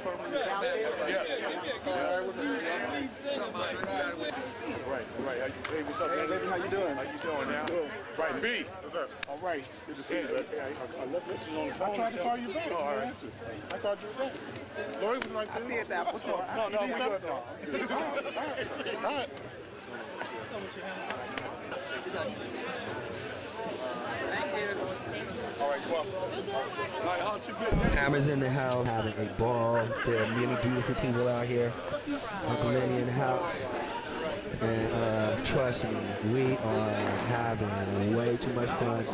for me? Yeah. Right. Hey, what's up, man? How you doing? How you doing now? Good. Right, B. What's up? All right. Good to see you, man. I left this on the phone. I tried to call you back. Oh, all right. I called you back. Lori was like, I see it that was No, we good. No. all right. All right, well. All right, how's you been? Hammer's in the house, having a ball. There are many beautiful people out here. Uncle Lenny in the house. And trust me, we are having way too much fun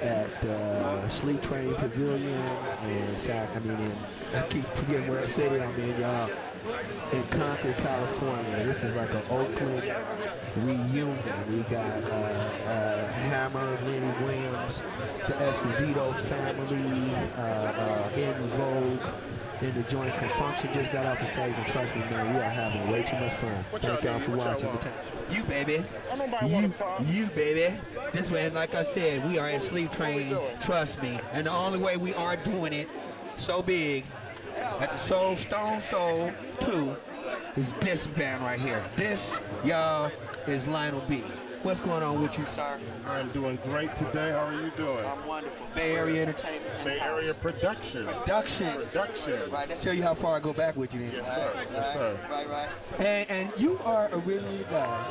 at the Sleep Train Pavilion I keep forgetting where city I'm in, y'all. In Concord, California. This is like an Oakland reunion. We got Hammer, Lenny Williams, the Escovedo family, In Vogue, in the joint. And Function just got off the stage, and trust me, man, we are having way too much fun. Thank y'all for watching the time. You, baby. You, baby. This way, like I said, we are in Sleep Train, trust me. And the only way we are doing it so big at the Stone Soul 2 is this band right here. This, y'all, is Lionel Bea. What's going on with you, sir? I'm doing great today. How are you doing? I'm wonderful. Bay Area Entertainment. Bay Area Production. Right, that tell you how far I go back with you then. Yes, sir. Yes, sir. Right. And you are originally the guy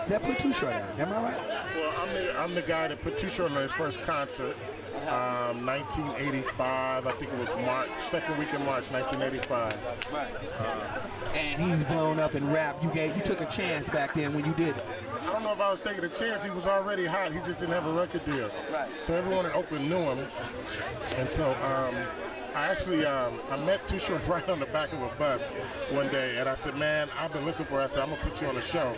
that put Too Short out. Am I right? Well, I'm the guy that put Too Short on his first concert. 1985, I think it was March, second week in March, 1985. Right. And he's blown up in rap. You took a chance back then when you did it. I don't know if I was taking a chance. He was already hot. He just didn't have a record deal. Right. So everyone in Oakland knew him. And so I actually I met Too Short right on the back of a bus one day, and I said, man, I've been looking for it. I said, I'm gonna put you on a show.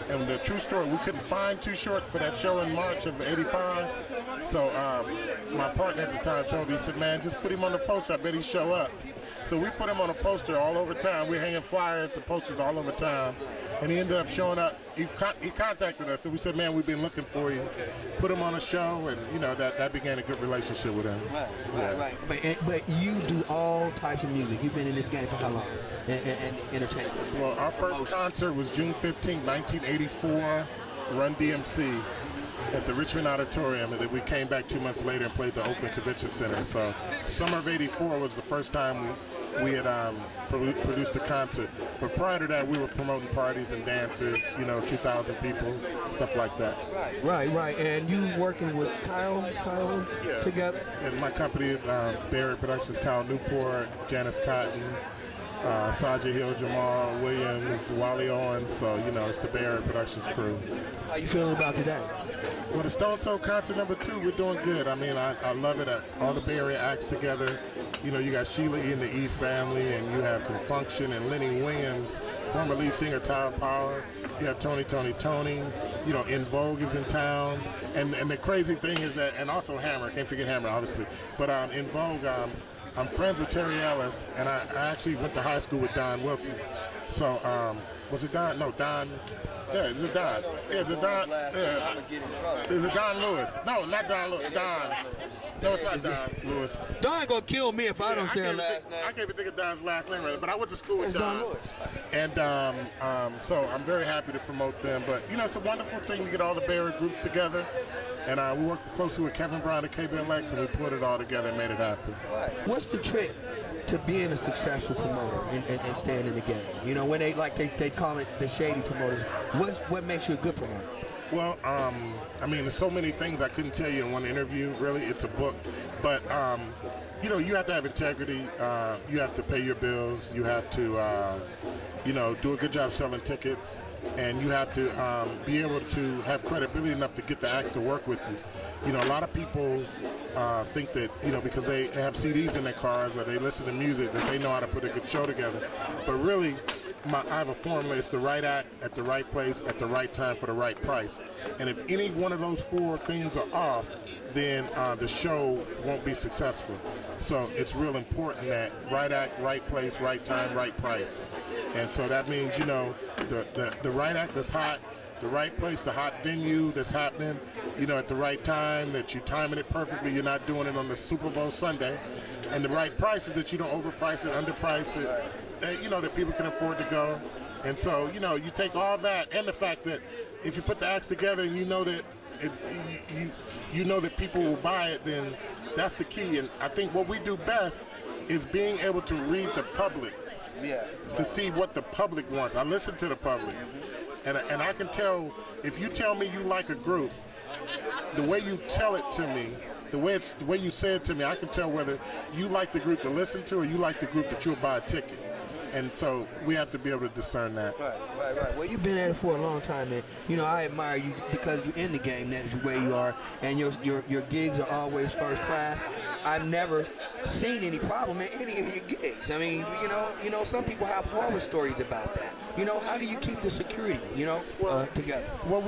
And the true story, we couldn't find Too Short for that show in March of '85. So my partner at the time told me, he said, man, just put him on the poster. I bet he'd show up. So we put him on a poster all over town. We're hanging flyers and posters all over town. And he ended up showing up. He contacted us, and we said, man, we've been looking for you. Put him on a show, and, you know, that began a good relationship with him. Right. But you do all types of music. You've been in this game for how long? And entertainment? Well, our first concert was June 15, 1984, Run DMC at the Richmond Auditorium, and then we came back 2 months later and played the Oakland Convention Center. So summer of '84 was the first time we had produced a concert. But prior to that, we were promoting parties and dances, 2,000 people, stuff like that. Right. And you working with Kyle together? And my company, Bay Area Productions, Kyle Newport, Janice Cotton, Sajah Hill, Jamal Williams, Wally Owens. So, it's the Bay Area Productions crew. How you feeling about today? Well, the Stone Soul concert number 2, we're doing good. I mean, I love it. All the Bay Area acts together. You got Sheila E. and the E family, and you have Confunction and Lenny Williams, former lead singer Tower Power. You have Tony. In Vogue is in town. And the crazy thing is that, and also Hammer, can't forget Hammer, obviously. But in Vogue, I'm friends with Terry Ellis, and I actually went to high school with Don Wilson. So, was it Don? No, Don. Yeah, it's a Don. Yeah, it's a Don. Yeah. It's a Don Lewis. No, not Don Lewis. Don. No, it's not Don Lewis. Don gonna kill me if I don't say her last name. I can't even think of Don's last name right now, but I went to school with Don. Lewis. And so I'm very happy to promote them. But, it's a wonderful thing to get all the Bay Area groups together. And we worked closely with Kevin Brown at KBLX, and we put it all together and made it happen. What's the trick to being a successful promoter and staying in the game? When they call it the shady promoters, what makes you a good promoter? Well, there's so many things I couldn't tell you in one interview. Really, it's a book. But, you have to have integrity. You have to pay your bills. You have to, do a good job selling tickets. And you have to be able to have credibility enough to get the acts to work with you. A lot of people think that, because they have CDs in their cars or they listen to music, that they know how to put a good show together. But really, I have a formula. It's the right act at the right place at the right time for the right price. And if any one of those 4 things are off, then the show won't be successful. So it's real important that right act, right place, right time, right price. And so that means, the right act that's hot, the right place, the hot venue that's happening, at the right time, that you're timing it perfectly, you're not doing it on the Super Bowl Sunday, and the right prices, that you don't overprice it, underprice it, that people can afford to go. And so, you take all that, and the fact that if you put the acts together and you know that people will buy it, then that's the key. And I think what we do best is being able to read the public, to see what the public wants. I listen to the public, and I can tell, if you tell me you like a group, the way you tell it to me, the way you say it to me, I can tell whether you like the group to listen to or you like the group that you'll buy a ticket. And so we have to be able to discern that. Right. Well, you've been at it for a long time, man. I admire you because you're in the game, that's the way you are, and your gigs are always first class. I've never seen any problem in any of your gigs. I mean, some people have horror stories about that. How do you keep the security, together? Well,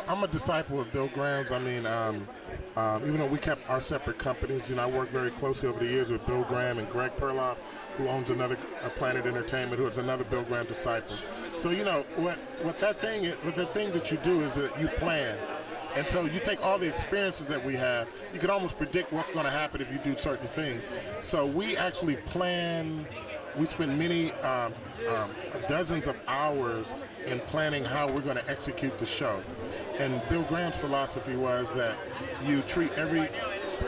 I'm a disciple of Bill Graham's. I mean, even though we kept our separate companies, I worked very closely over the years with Bill Graham and Greg Perloff, who owns another Planet Entertainment, who is another Bill Graham disciple. So what that thing that you do is that you plan. And so you take all the experiences that we have, you can almost predict what's going to happen if you do certain things. So we actually plan, we spend many dozens of hours in planning how we're going to execute the show. And Bill Graham's philosophy was that you treat every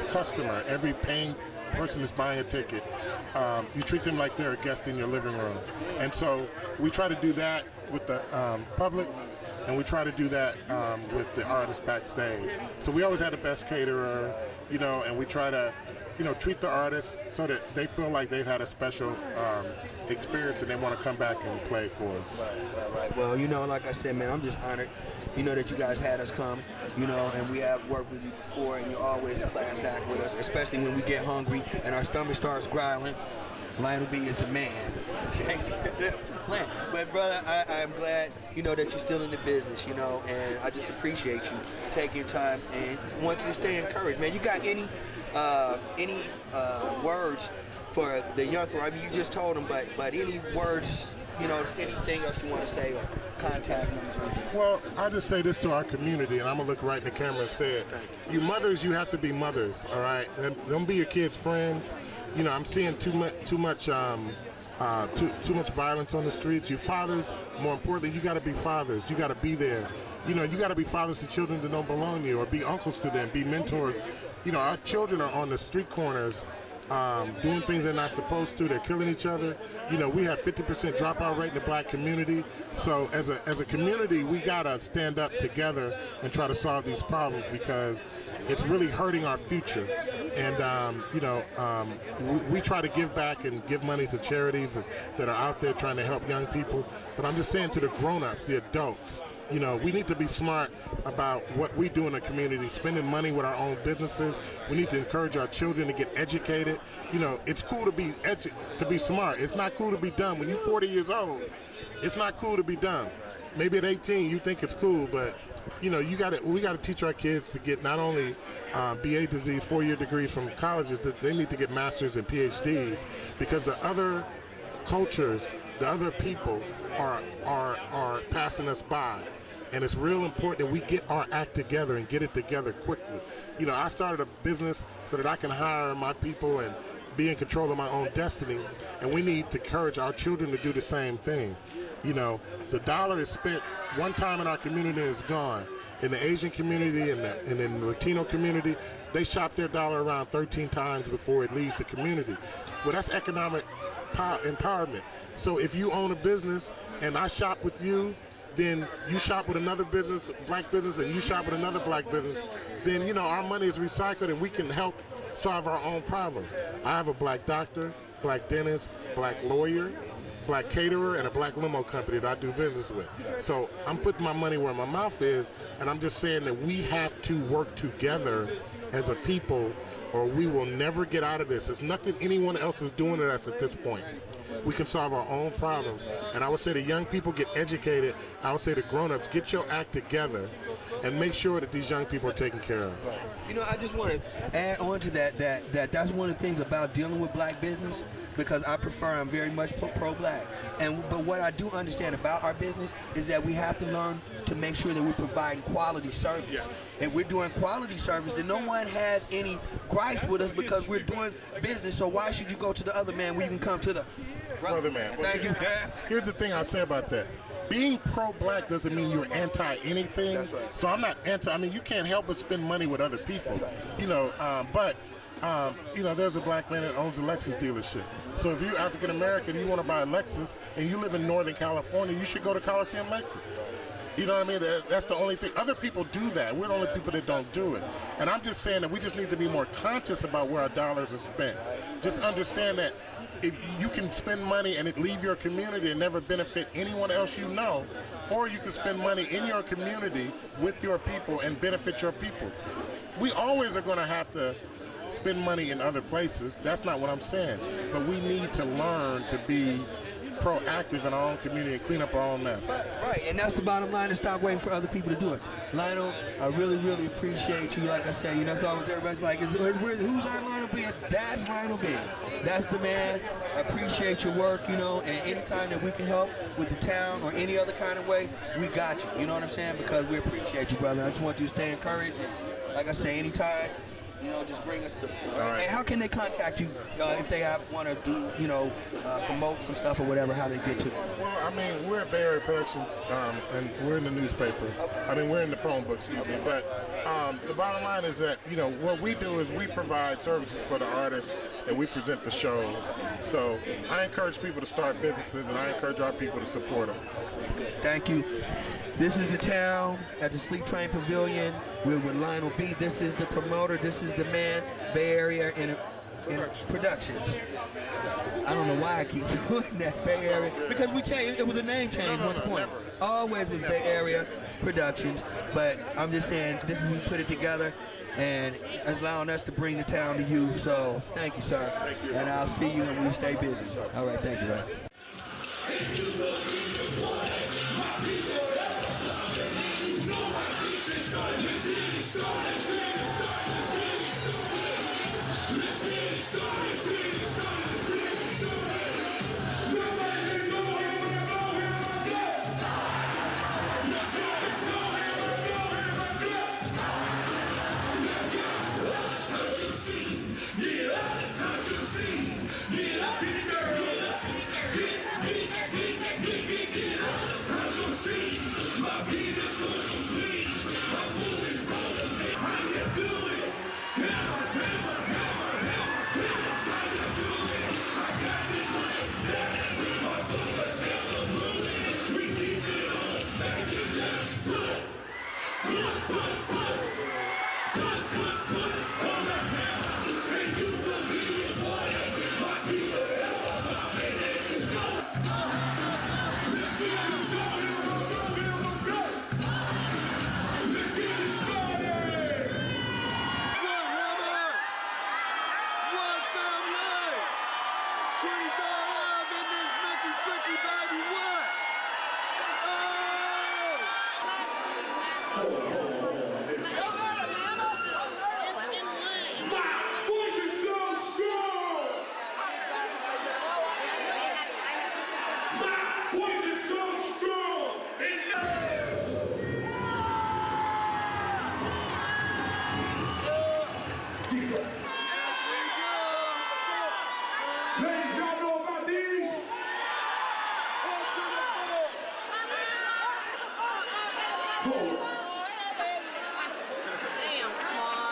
customer, every paying person that's buying a ticket, you treat them like they're a guest in your living room. And so we try to do that with the public, and we try to do that with the artists backstage. So we always had the best caterer, and we try to, treat the artists so that they feel like they've had a special experience and they want to come back and play for us. Right. Well, like I said, man, I'm just honored, that you guys had us come, and we have worked with you before, and you're always a class act with us, especially when we get hungry and our stomach starts growling. Lionel Bea is the man. But brother, I'm glad, that you're still in the business, and I just appreciate you taking your time and want you to stay encouraged, man. You got any words for the young people? I mean, you just told them, but any words, anything else you want to say or contact numbers or anything? Well, I'll just say this to our community, and I'm going to look right in the camera and say it. You mothers, you have to be mothers, all right? Don't be your kids' friends. I'm seeing too much violence on the streets. You fathers, more importantly, you got to be fathers. You got to be there. You got to be fathers to children that don't belong to you, or be uncles to them, be mentors. Our children are on the street corners doing things they're not supposed to. They're killing each other. We have 50% dropout rate in the black community. So as a community, we got to stand up together and try to solve these problems, because it's really hurting our future. And, we try to give back and give money to charities that are out there trying to help young people. But I'm just saying to the grown-ups, the adults, we need to be smart about what we do in the community, spending money with our own businesses. We need to encourage our children to get educated. It's cool to be smart. It's not cool to be dumb. When you're 40 years old, it's not cool to be dumb. Maybe at 18 you think it's cool, but we got to teach our kids to get not only BA disease 4-year degrees from colleges, that they need to get masters and PhDs, because the other cultures, the other people are passing us by. And it's real important that we get our act together and get it together quickly. I started a business so that I can hire my people and be in control of my own destiny, and we need to encourage our children to do the same thing. The dollar is spent one time in our community and it's gone. In the Asian community and in the Latino community, they shop their dollar around 13 times before it leaves the community. Well, that's economic empowerment. So if you own a business and I shop with you, then you shop with another business, black business, and you shop with another black business, then, our money is recycled and we can help solve our own problems. I have a black doctor, black dentist, black lawyer, black caterer, and a black limo company that I do business with. So I'm putting my money where my mouth is, and I'm just saying that we have to work together as a people, or we will never get out of this. There's nothing anyone else is doing to us at this point. we can solve our own problems. And I would say the young people get educated. I would say the grown-ups, get your act together and make sure that these young people are taken care of. You know, I just want to add on to that's one of the things about dealing with black business, because I prefer, I'm very much pro-black. But what I do understand about our business is that we have to learn to make sure that we're providing quality service. Yes. And we're doing quality service, and no one has any gripes with us because we're doing business. So why should you go to the other man when you can come to the brother man? Thank you, man. Here's the thing I'll say about that. Being pro-black doesn't mean you're anti-anything. That's right. So I'm not anti. I mean, you can't help but spend money with other people. You know, you know, there's a black man that owns a Lexus dealership. So if you're African American, you want to buy a Lexus, and you live in Northern California, you should go to Coliseum Lexus. You know what I mean? That's the only thing. Other people do that. We're the only people that don't do it. And I'm just saying that we just need to be more conscious about where our dollars are spent. Just understand that if you can spend money and it leave your community and never benefit anyone else you know, or you can spend money in your community with your people and benefit your people. We always are going to have to spend money in other places. That's not what I'm saying. But we need to learn to be proactive in our own community and clean up our own mess. Right, and that's the bottom line, to stop waiting for other people to do it. Lionel, I really, really appreciate you. Like I said, you know, so everybody's like, who's our Lionel Bea? That's Lionel Bea. That's the man. I appreciate your work, you know, and anytime that we can help with the town or any other kind of way, we got you. You know what I'm saying? Because we appreciate you, brother. I just want you to stay encouraged. And like I say, anytime, you know, just bring us the. Right. And how can they contact you if they want to do, you know, promote some stuff or whatever? How they get to it? Well, I mean, we're at Bay Area Productions, and we're in the newspaper. I mean, we're in the phone book, excuse me. But the bottom line is that, you know, what we do is we provide services for the artists, and we present the shows. So I encourage people to start businesses, and I encourage our people to support them. Thank you. This is the town at the Sleep Train Pavilion. We're with Lionel Bea. This is the promoter. This is the man. Bay Area in Productions. I don't know why I keep doing that, Bay Area, because we changed. It was a name change once upon. Never. Always was Bay Area Productions, but I'm just saying this is he put it together, and it's allowing us to bring the town to you. So thank you, sir. Thank you. And I'll see you when we stay busy. All right, thank you, man. Ladies, y'all know about these? Damn, come on.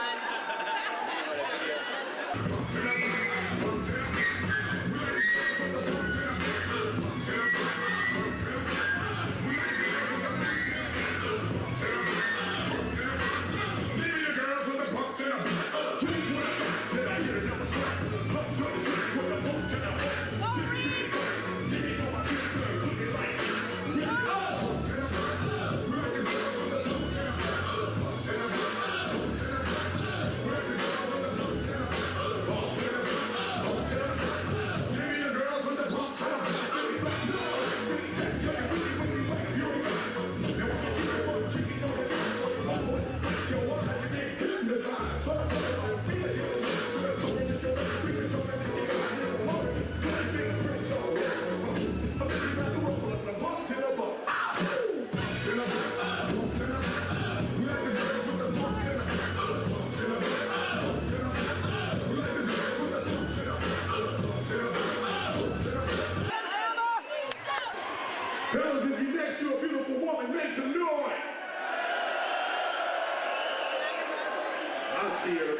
see her.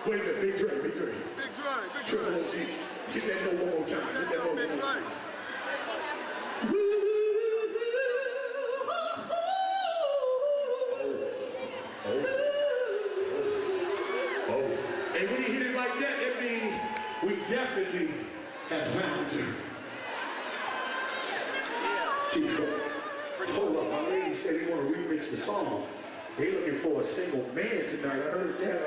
Wait a minute, big drink, big drink. Big drink, big Triple drink. OG. Get that note one more time. Get that note Big one more time. drink. Oh. And when he hit it like that, that means we definitely have found her. Hold up, my lady said they want to remix the song. They looking for a single man tonight. I heard that.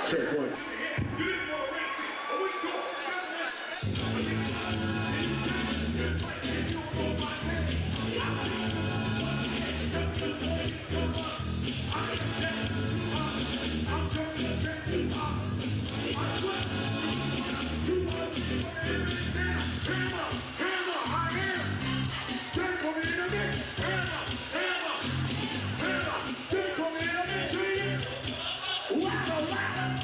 Check one. Wow, wow.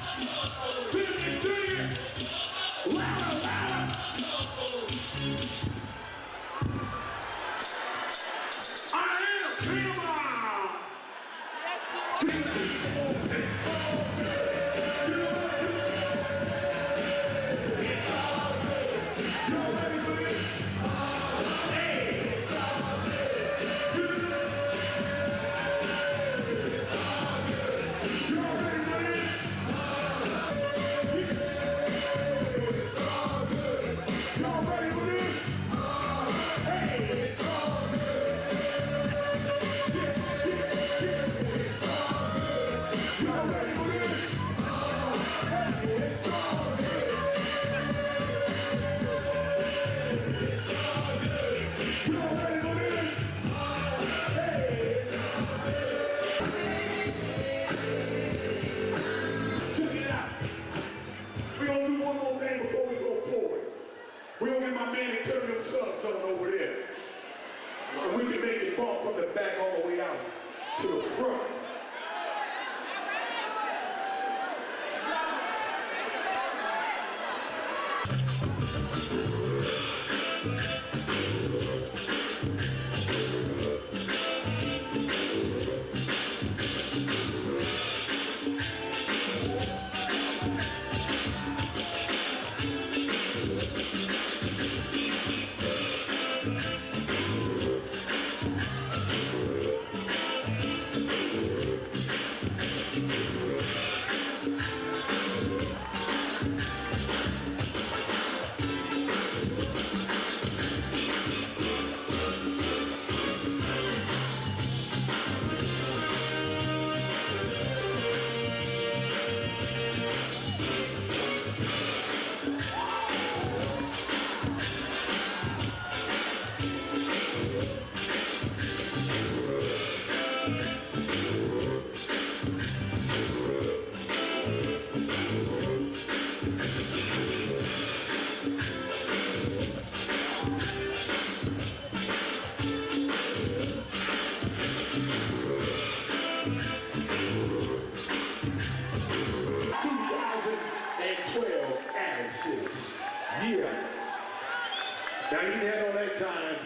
Now, you had all that time.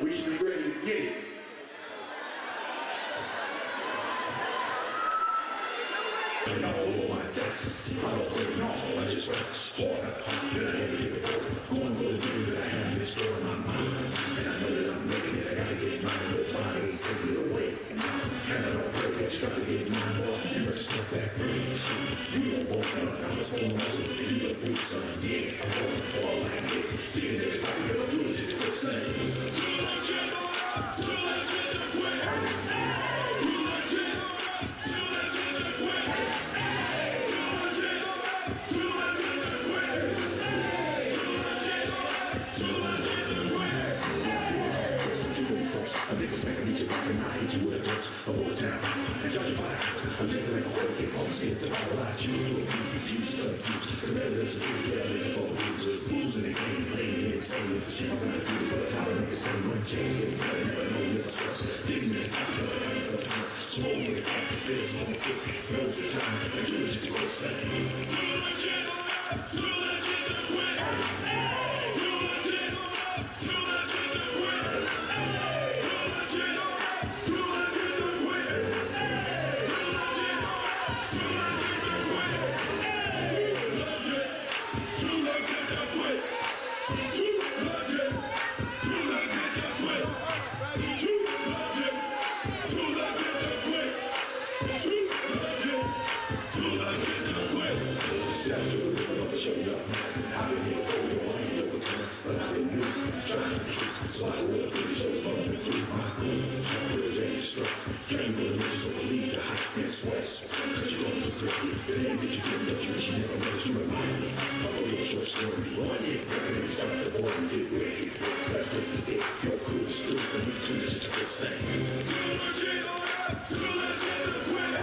We should be ready to get it. I don't play no, I just practice harder. Then I had to get it over. Going for the dream that I have this store in my mind. And I know that I'm making it. I gotta get mine. Nobody's taking it away. And I don't play that struggle to get mine. Boy, you better step back from me. You don't want none. I was born to be a weak son. Yeah, I'm going to fall like it. Thinking that it's not because I'm doing it. Just saying. Too legit to quit. Too legit to quit. I think it's making me to rock and I hit you with a dose of old town. And judge you by the hour, I'm thinking like a whole get on skip the power I choose to abuse, confuse, confuse. The better is the truth, they're making both rules. Rules in the game, playing the insane. It's a shame I'm gonna do, but how to make it same one change. Getting better, never know this is us. Digging into the key, I got something else. Small with it, like this, on the foot. Knows the time, and too legit to quit saying. Too legit to quit. Too legit to quit. Too legit to quit. So I will finish your bone and through my goon. With a day struck. Train for the niggas, so believe the hype and sweats. Cause you're gonna regret it. The day that you did that you wish you never met, you remind me of a real short story. One hit, record, and start the board and get ready. Cause this is it. Your crew is through, and we too legit to quit saying. Too legit to quit.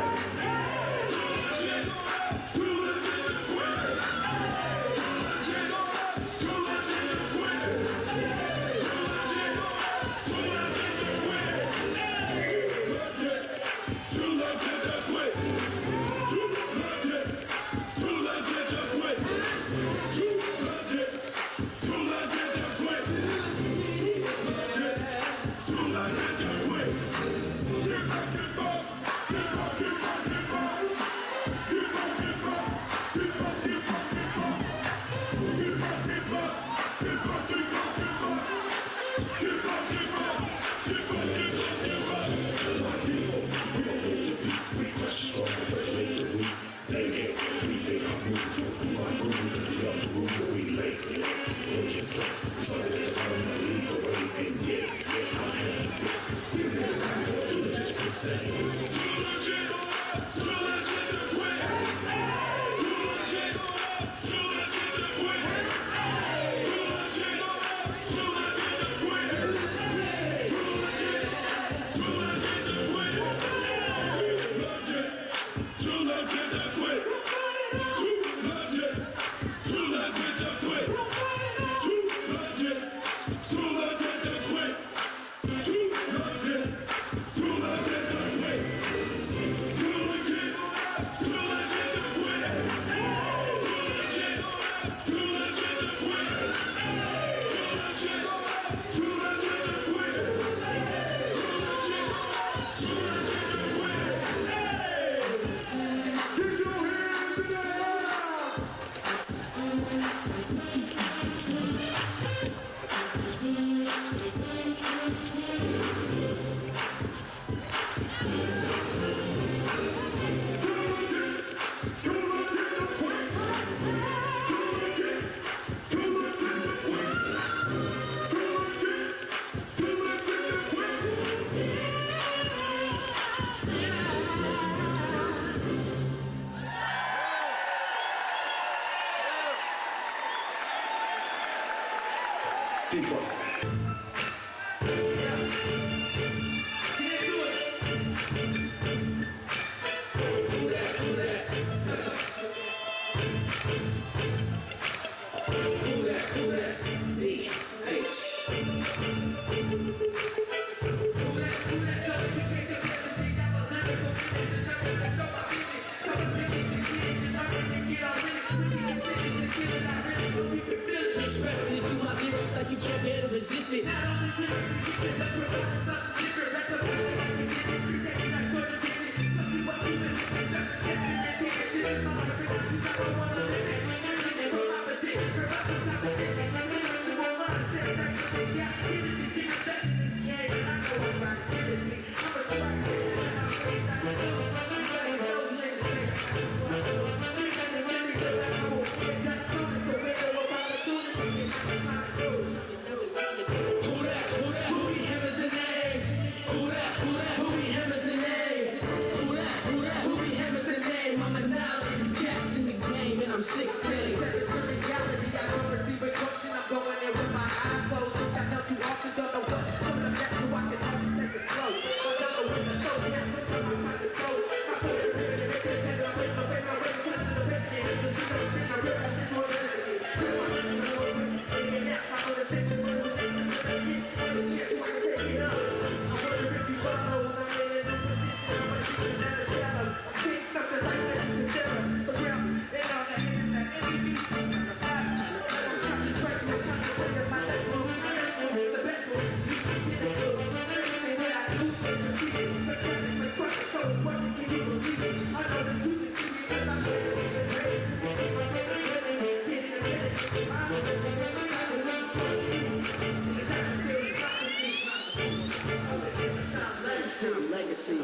Legacy.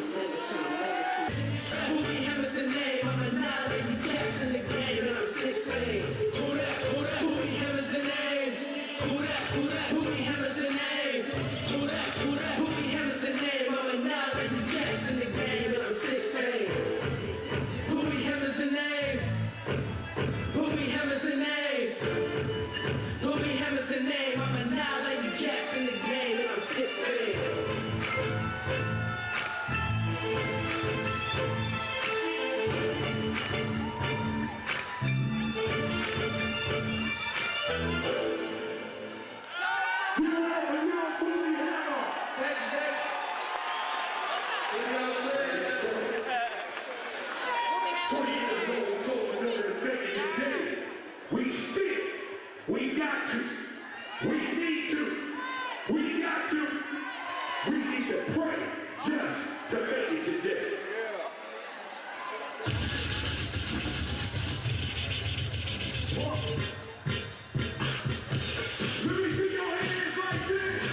Boogie Hammer's the name. I'm a now baby cats in the game, and I'm 16. Who that? Boogie Hammer's the name. Who that? Boogie Hammer's the name. Who that? Boogie Hammer's the name. I'm a now baby cats in the game, and I'm 16. Boogie Hammer's the name. Boogie Hammer's the name. Boogie Hammer's the name. I'm a now baby cats in the game, and I'm 16. We need to pray just to make it today. Let me see your hands like this.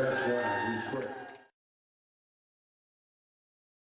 That's right.